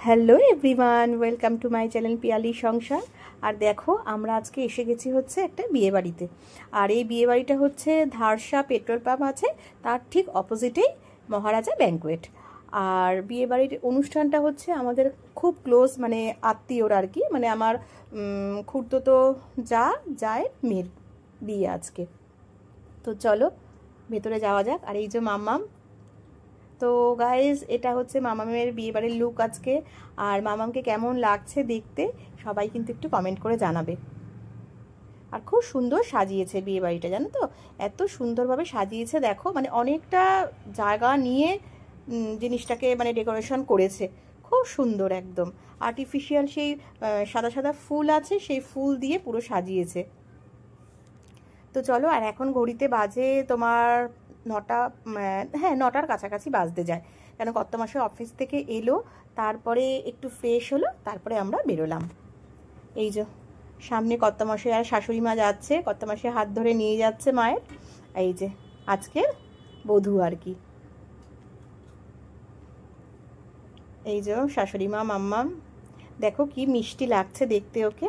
Hello everyone, welcome to my channel Piyali সংসার। আর দেখো আমরা আজকে এসে গেছি হচ্ছে একটা বিয়ে বাড়িতে। আর এই বিয়ে বাড়িটা হচ্ছে ধারসা পেট্রোল পাম্প আছে, তার ঠিক অপোজিটেই মহারাজা ব্যাঙ্কোয়েট। আর বিয়ে বাড়ির অনুষ্ঠানটা হচ্ছে আমাদের খুব ক্লোজ, মানে আত্মীয়র আর কি, মানে আমার খুড়তো জায়ের মেয়ের বিয়ে আজকে। তো চলো ভেতরে যাওয়া যাক। আর এই যে মাম্মাম, তো গাইজ এটা হচ্ছে মামামের বিয়ে বাড়ির লুক আজকে। আর মামামকে কেমন লাগছে দেখতে সবাই কিন্তু একটু কমেন্ট করে জানাবে। আর খুব সুন্দর সাজিয়েছে বিয়ে বাড়িটা, জানো তো, এত সুন্দরভাবে সাজিয়েছে দেখো, মানে অনেকটা জায়গা নিয়ে জিনিসটাকে মানে ডেকোরেশন করেছে, খুব সুন্দর একদম আর্টিফিশিয়াল। সেই সাদা সাদা ফুল আছে, সেই ফুল দিয়ে পুরো সাজিয়েছে। তো চলো, আর এখন ঘড়িতে বাজে তোমার 9টা, হ্যাঁ 9টার কাছাকাছি বাজতে যায়, কেন কর্তামশাই অফিস থেকে এলো, তারপরে একটু ফ্রেশ হলো, তারপরে আমরা বেরোলাম। এই যে সামনে কর্তামশাই আর শাশুড়ি মা যাচ্ছে, কর্তামশাই হাত ধরে নিয়ে যাচ্ছে মায়ের। এই যে আজকের বধূ আর কি, এই যে শাশুড়ি মা মাম্মাম, দেখো কি মিষ্টি লাগছে দেখতে ওকে।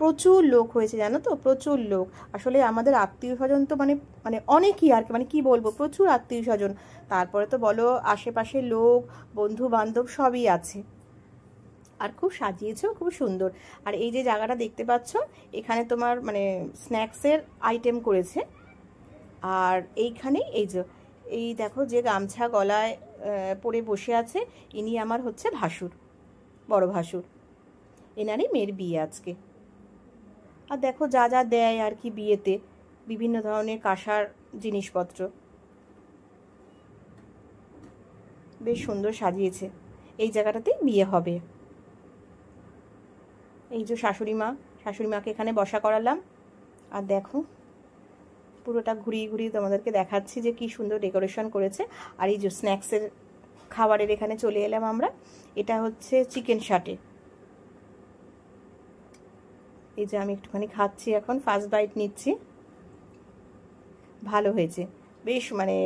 প্রচুর লোক হয়েছে জানো তো, প্রচুর লোক। আসলে আমাদের আত্মীয় স্বজন তো মানে মানে অনেকই আর কি, মানে কি বলবো, প্রচুর আত্মীয় স্বজন। তারপরে তো বলো আশেপাশের লোক, বন্ধু বান্ধব সবই আছে। আর খুব সাজিয়েছেও খুব সুন্দর। আর এই যে জায়গাটা দেখতে পাচ্ছ, এখানে তোমার মানে স্ন্যাক্সের আইটেম করেছে। আর এইখানেই এই যে এই দেখো যে গামছা গলায় পরে বসে আছে, ইনি আমার হচ্ছে ভাসুর, বড় ভাসুর। এনারই মেয়ের বিয়ে আজকে। আর দেখো যা যা দেয় আর কি বিয়েতে, বিভিন্ন ধরনের কাঁসার জিনিসপত্র, বেশ সুন্দর সাজিয়েছে। এই জায়গাটাতেই বিয়ে হবে। এই যে শাশুড়ি মাকে এখানে বসা করালাম। আর দেখো পুরোটা ঘুরিয়ে ঘুরিয়ে তোমাদেরকে দেখাচ্ছি যে কি সুন্দর ডেকোরেশন করেছে। আর এই যে স্ন্যাক্সের খাবারের এখানে চলে এলাম আমরা। এটা হচ্ছে চিকেন শাটে। এই যে আমি একটুখানি খাচ্ছি, এখন ফার্স্ট বাইট নিচ্ছি। ভালো হয়েছে বেশ, মানে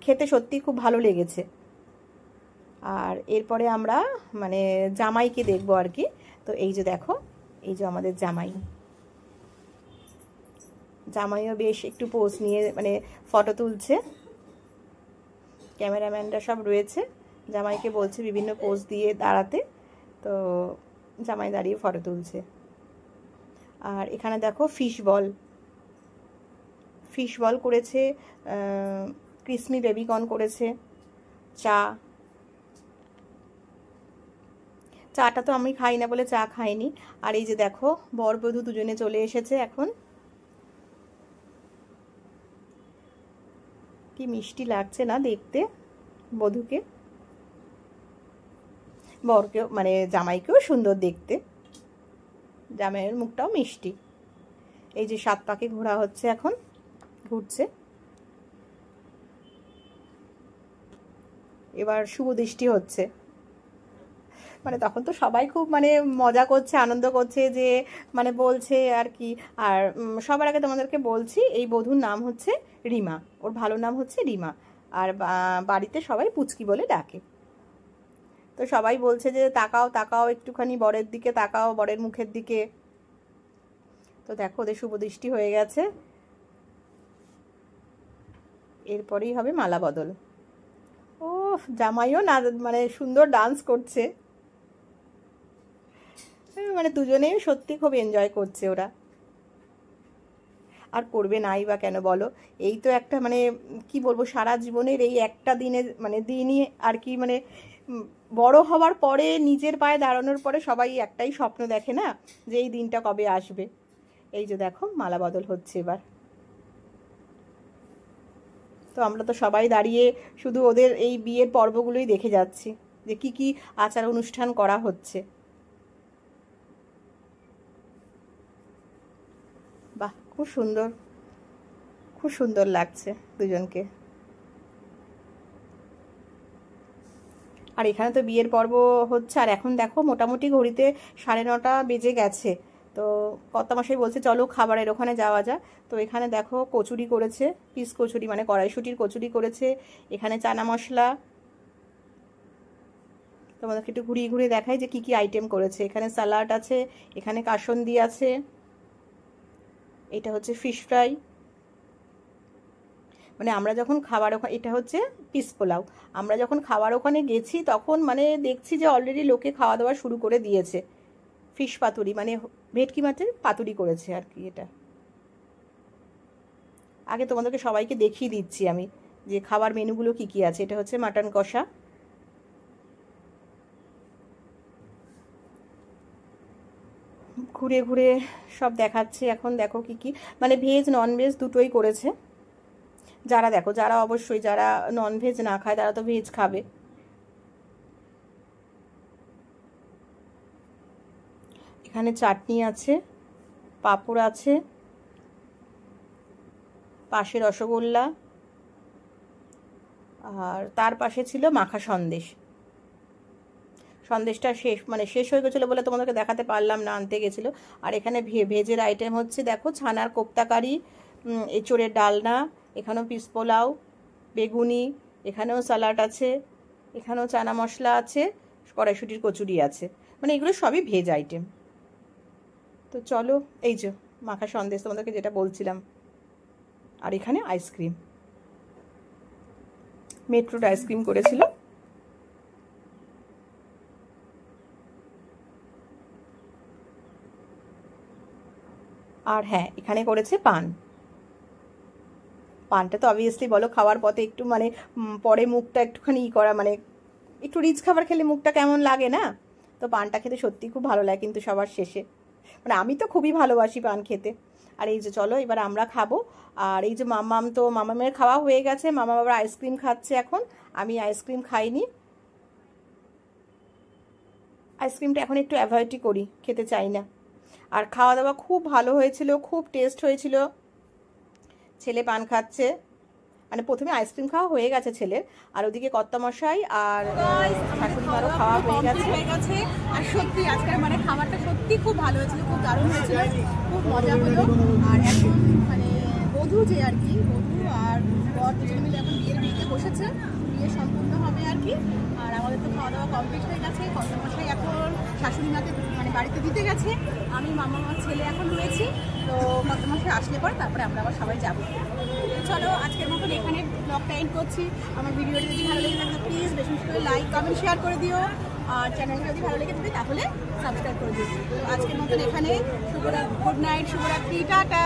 খেতে সত্যি খুব ভালো লেগেছে। আর এরপরে আমরা মানে জামাইকে দেখবো আর কি। তো এই যে দেখো, এই যে আমাদের জামাইও বেশ একটু পোজ নিয়ে মানে ফটো তুলছে। ক্যামেরাম্যানরা সব রয়েছে, জামাইকে বলছে বিভিন্ন পোজ দিয়ে দাঁড়াতে, তো জামাই দাঁড়িয়ে ফটো তুলছে। আর এখানে দেখো ফিশ বল করেছে, ক্রিসমি বেবিকর্ন করেছে, চাটা তো আমি খাই না বলে চা খাইনি। আর এই যে দেখো বর বধূ দুজনে চলে এসেছে এখন। কি মিষ্টি লাগছে না দেখতে বধূকে, বরকেও মানে জামাইকেও সুন্দর দেখতে, জামাইয়ের মুখটাও মিষ্টি। এই যে 7 পাকে ঘোরা হচ্ছে, এখন ঘুরছে। এবার শুভ দৃষ্টি হচ্ছে, মানে তখন তো সবাই খুব মানে মজা করছে, আনন্দ করছে, যে মানে বলছে আর কি। আর সবার আগে তোমাদেরকে বলছি, এই বধূর নাম হচ্ছে রিমা, ওর ভালো নাম হচ্ছে রিমা। আর বাড়িতে সবাই পুচকি বলে ডাকে। তো সবাই বলছে যে তাকাও তাকাও একটুখানি বরের দিকে, তাকাও বরের মুখের দিকে। তো দেখো ওদের শুভ দৃষ্টি হয়ে গেছে, এরপরেই হবে মালা বদল। ও জামাইও না মানে সুন্দর ডান্স করছে, মানে দুজনেই সত্যি খুব এনজয় করছে ওরা। আর করবে নাই বা কেন বলো, এই তো একটা মানে কি বলবো, সারা জীবনের এই একটা দিনই আর কি, মানে বড় হওয়ার পরে নিজের পায়ে দাঁড়ানোর পরে সবাই একটাই স্বপ্ন দেখে না, যে এই দিনটা কবে আসবে। এই যে দেখো মালা বদল হচ্ছে এবার। তো আমরা তো সবাই দাঁড়িয়ে শুধু ওদের এই বিয়ের পর্বগুলোই দেখে যাচ্ছি, যে কি কি আচার অনুষ্ঠান করা হচ্ছে। বাহ, খুব সুন্দর লাগছে দুজনকে। আর এখানে তো বিয়ের পর্ব হচ্ছে। আর এখন দেখো মোটামুটি ঘড়িতে 9:30 বেজে গেছে। তো কর্তামশাই বলছে চলো খাবারের ওখানে যাওয়া যায়। তো এখানে দেখো কচুরি করেছে, পিস কচুরি মানে কড়াইশুঁটির কচুরি করেছে, এখানে চানা মশলা, তোমাদেরকে একটু ঘুরিয়ে ঘুরিয়ে দেখাই যে কি কি আইটেম করেছে। এখানে স্যালাড আছে, এখানে কাসন্দি আছে, এটা হচ্ছে ফিশ ফ্রাই, মানে আমরা যখন খাবার ওখানে, এটা হচ্ছে পিস পোলাও। আমরা যখন খাবার ওখানে গেছি তখন মানে দেখছি যে অলরেডি লোকে খাওয়া দাওয়া শুরু করে দিয়েছে। ফিশ পাতুরি মানে ভেটকি মাছের পাতুরি করেছে আর কি। এটা আগে তোমাদেরকে সবাইকে দেখিয়ে দিচ্ছি আমি যে খাবার মেনুগুলো কি কি আছে। এটা হচ্ছে মাটন কষা, ঘুরে ঘুরে সব দেখাচ্ছে এখন। দেখো কি কি, মানে ভেজ নন ভেজ দুটোই করেছে। যারা দেখো, যারা অবশ্যই যারা নন ভেজ না খায় তারা তো ভেজ খাবে। এখানে চাটনি আছে, পাঁপড় আছে, পাশে রসগোল্লা, আর তার পাশে ছিল মাখা সন্দেশ। সন্দেশটা শেষ মানে শেষ হয়ে গেছিলো বলে তোমাদেরকে দেখাতে পারলাম না, আনতে গেছিলো। আর এখানে ভেজের আইটেম হচ্ছে দেখো, ছানার কোপ্তা কারি, এঁচোড়ের ডালনা, এখানেও পিস পোলাও, বেগুনি, এখানেও স্যালাড আছে, এখানেও চানা মশলা আছে, কড়াইশুঁটির কচুরি আছে, মানে এগুলো সবই ভেজ আইটেম। তো চলো, এই যে মাখা সন্দেশ তোমাদেরকে যেটা বলছিলাম। আর এখানে আইসক্রিম, মেট্রোর আইসক্রিম করেছিল। আর হ্যাঁ, এখানে করেছে পানটা তো অবভিয়াসলি বলো খাওয়ার পথে একটু মানে পরে মুখটা একটুখানি করা, মানে একটু রিচ খাবার খেলে মুখটা কেমন লাগে না? তো পানটা খেতে সত্যি খুব ভালো লাগে কিন্তু সবার শেষে, মানে আমি তো খুবই ভালোবাসি পান খেতে। আর এই যে চলো এবার আমরা খাবো। আর এই যে মামামের খাওয়া হয়ে গেছে, মামা বাবার আইসক্রিম খাচ্ছে এখন। আমি আইসক্রিম খাইনি, আইসক্রিমটা এখন একটু অ্যাভয়েডই করি, খেতে চাই না। আর খাওয়া দাওয়া খুব ভালো হয়েছিল, খুব টেস্ট হয়েছিল। ছেলে পান খাচ্ছে, মানে প্রথমে আইসক্রিম খাওয়া হয়ে গেছে ছেলের, আর ওদিকে কর্তামশাই আর শাশুড়ি মারও খাওয়া হয়ে গেছে। আর সত্যি আজকে মানে খাবারটা সত্যি খুব ভালো হয়েছিল, খুব দারুণ হয়েছিল, খুব মজা হলো। আর এখন মানে বধূ যে আর কি, বধূ আর বর দুজনে মিলে এখন বিয়েতে বসেছে, বিয়ে সম্পূর্ণ হবে আর কি। আর আমাদের তো খাওয়া দাওয়া কমপ্লিট হয়ে গেছে। কর্তামশাই এখন শাশুড়ি মাকে মানে বাড়িতে দিতে গেছে, আমি মামা আমার ছেলে এখন রয়েছি। তো কর্তামশাই আসলে পর তারপরে আমরা আবার সবাই যাবো। চলো আজকের মতন এখানে ব্লগটা এন্ড করছি। আমার ভিডিওটি যদি ভালো লেগে থাকে প্লিজ বেশি বেশি করে লাইক কমেন্ট শেয়ার করে দিও। আর চ্যানেলটা যদি ভালো লেগে থাকে তাহলে সাবস্ক্রাইব করে দিও। তো আজকের মতন এখানে গুড নাইট, শুভরাত্রি, টাটা।